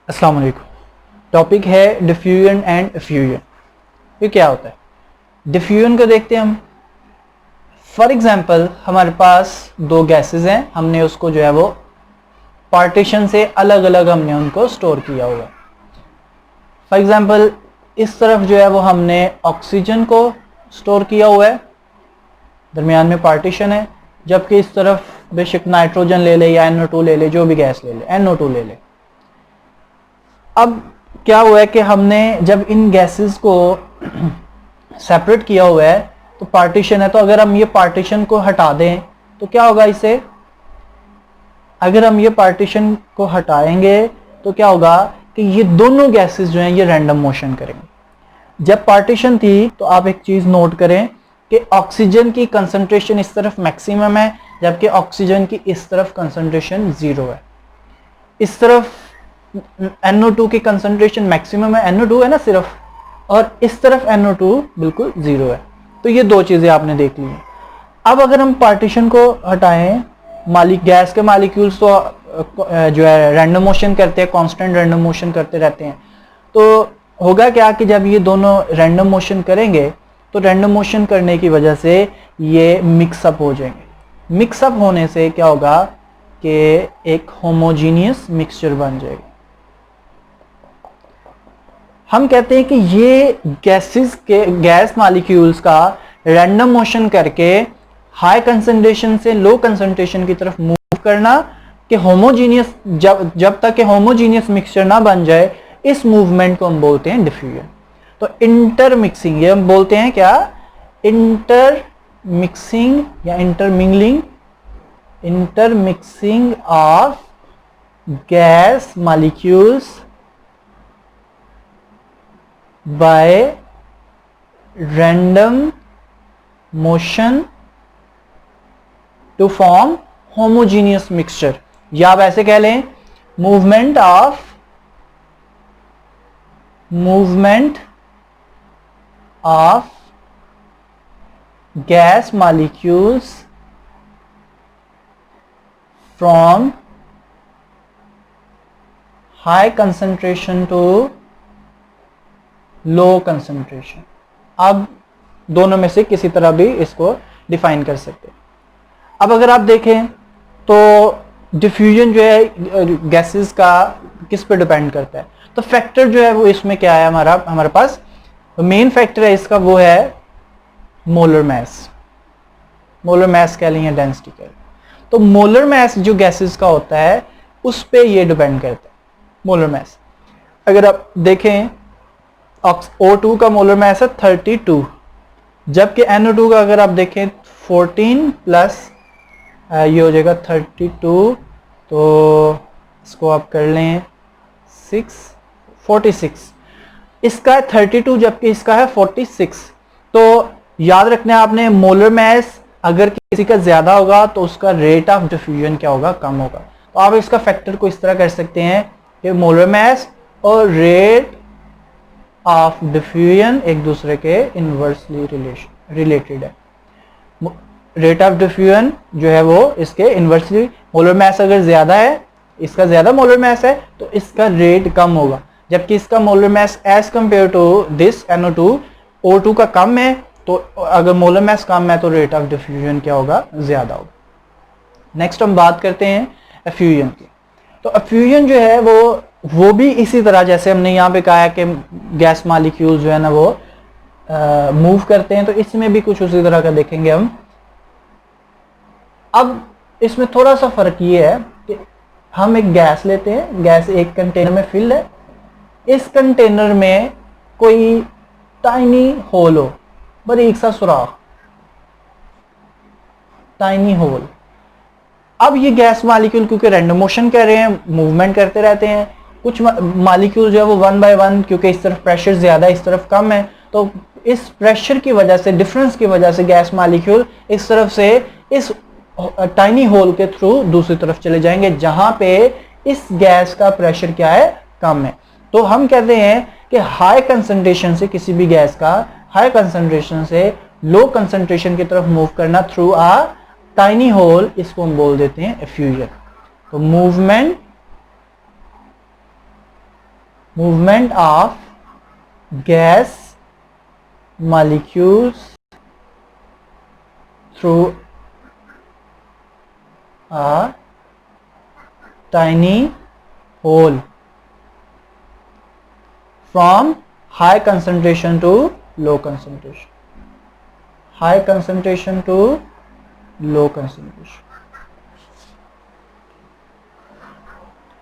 अस्सलाम वालेकुम। टॉपिक है डिफ्यूजन एंड एफ्यूजन। ये क्या होता है? डिफ्यूजन को देखते हैं हम। फॉर एग्जांपल हमारे पास दो गैसेस हैं, हमने उसको जो है वो पार्टीशन से अलग अलग हमने उनको स्टोर किया हुआ है। फॉर एग्जांपल इस तरफ जो है वो हमने ऑक्सीजन को स्टोर किया हुआ है, दरमियान में पार्टीशन है, जबकि इस तरफ बेशक नाइट्रोजन ले ले या NO2 ले ले, जो भी गैस ले ले, NO2 ले ले। अब क्या हुआ है कि हमने जब इन गैसेस को सेपरेट किया हुआ है तो पार्टीशन है, तो अगर हम ये पार्टीशन को हटा दें तो क्या होगा इसे? अगर हम ये पार्टीशन को हटाएंगे तो क्या होगा कि ये दोनों गैसेस जो हैं ये रैंडम मोशन करेंगे। जब पार्टीशन थी तो आप एक चीज नोट करें कि ऑक्सीजन की कंसंट्रेशन इस तरफ मैक्सिमम है, जबकि ऑक्सीजन की इस तरफ कंसंट्रेशन 0 है। इस तरफ NO2 की कंसंट्रेशन मैक्सिमम है, NO2 है ना सिर्फ, और इस तरफ NO2 बिल्कुल 0 है। तो ये दो चीजें आपने देख ली। अब अगर हम पार्टीशन को हटाएं, गैस के मॉलिक्यूल्स तो जो है रैंडम मोशन करते हैं, कांस्टेंट रैंडम मोशन करते रहते हैं। तो होगा क्या कि जब ये दोनों रैंडम मोशन करेंगे तो रैंडम मोशन करने की वजह से ये मिक्सअप हो जाएंगे। मिक्सअप होने से क्या होगा कि एक होमोजीनियस मिक्सचर बन जाएगा। हम कहते हैं कि ये गैस मॉलिक्यूल्स का रैंडम मोशन करके हाई कंसंट्रेशन से लो कंसंट्रेशन की तरफ मूव करना, कि होमोजीनियस जब तक कि होमोजीनियस मिक्सचर ना बन जाए, इस मूवमेंट को हम बोलते हैं डिफ्यूजन। तो इंटरमिक्सिंग, ये हम बोलते हैं क्या? इंटरमिक्सिंग या intermixing of gas molecules by random motion to form homogeneous mixture, या आप ऐसे कह लें movement of gas molecules from high concentration to low concentration. अब दोनों में से किसी तरह भी इसको डिफाइन कर सकते हैं। अब अगर आप देखें तो डिफ्यूजन जो है गैसेस का किस पे डिपेंड करता है, तो फैक्टर जो है वो इसमें क्या है हमारे पास मेन फैक्टर है इसका, वो है मोलर मैस। मोलर मैस कह लें या डेंसिटी कह लें। तो मोलर मैस जो गैसेस का होता है उस पे ये डिपेंड करता है, मोलर मैस। अगर आप देखें O2 का मोलर मैस है 32, जबकि NO2 का अगर आप देखें 14 प्लस ये हो जाएगा 32, तो इसको आप कर लें 46। इसका है 32 जबकि इसका है 46। तो याद रखना है आपने, मोलर मैस अगर किसी का ज्यादा होगा तो उसका रेट ऑफ डिफ्यूजन क्या होगा? कम होगा। तो आप इसका फैक्टर को इस तरह कर सकते हैं कि मोलर मैस और रेट ऑफ डिफ्यूजन एक दूसरे के इनवर्सली रिलेटेड है। रेट ऑफ डिफ्यूजन जो है वो इसके इनवर्सली, मोलर मैस अगर ज्यादा है, इसका ज्यादा मोलर मैस है तो इसका रेट कम होगा, जबकि इसका molar mass as compared to this NO2 O2 का कम है, तो अगर मोलर मैस कम है तो रेट ऑफ डिफ्यूजन क्या होगा? ज्यादा होगा। नेक्स्ट हम बात करते हैं एफ्यूजन की। तो एफ्यूजन जो है वो भी इसी तरह, जैसे हमने यहाँ पे कहा है कि गैस मॉलिक्यूल जो है ना वो मूव करते हैं, तो इसमें भी कुछ उसी तरह का देखेंगे हम। अब इसमें थोड़ा सा फर्क ये है कि हम एक गैस लेते हैं, गैस एक कंटेनर में फिल है, इस कंटेनर में कोई टाइनी होल हो, बारीक सा सुराख, टाइनी होल। अब ये गैस मॉलिक्यूल क्योंकि रैंडम मोशन कर रहे हैं, मूवमेंट करते रहते हैं, कुछ मॉलिक्यूल जो है वो 1 बाय 1, क्योंकि इस तरफ प्रेशर ज्यादा इस तरफ कम है, तो इस प्रेशर की वजह से, डिफरेंस की वजह से गैस मॉलिक्यूल इस तरफ से इस टाइनी होल के थ्रू दूसरी तरफ चले जाएंगे, जहां पे इस गैस का प्रेशर क्या है? कम है। तो हम कहते हैं कि हाई कंसंट्रेशन से किसी भी गैस का हाई कंसंट्रेशन से लो कंसंट्रेशन की तरफ मूव करना थ्रू आ टाइनी होल, इसको हम बोल देते हैं एफ्यूजन। तो movement movement of gas molecules through a tiny hole from high concentration to low concentration, high concentration to low concentration।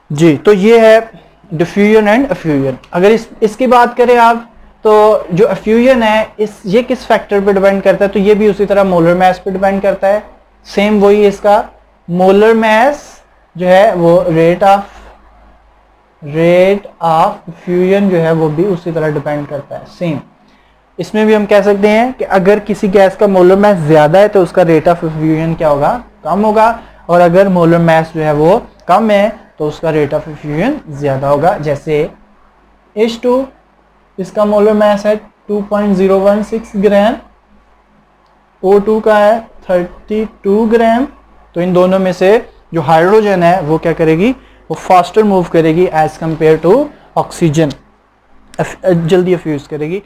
जी, तो ये है डिफ्यूजन एंड एफ्यूजन। अगर इसकी बात करें आप, तो जो एफ्यूजन है ये किस फैक्टर पे डिपेंड करता है, तो ये भी उसी तरह मोलर मास पे डिपेंड करता है। सेम वही इसका मोलर मास जो है वो रेट ऑफ एफ्यूजन जो है वो भी उसी तरह डिपेंड करता है। सेम इसमें भी हम कह सकते हैं कि अगर किसी गैस का मोलर मास ज्यादा है तो उसका रेट ऑफ एफ्यूजन क्या होगा, कम होगा, और अगर मोलर मास जो है वो कम है तो उसका रेट ऑफ एफ्यूजन ज्यादा होगा। जैसे H2, इसका मोलर मास है 2.016 ग्राम, O2 का है 32 ग्राम। तो इन दोनों में से जो हाइड्रोजन है वो क्या करेगी, वो फास्टर मूव करेगी एज कंपेयर टू ऑक्सीजन, जल्दी फ्यूज करेगी।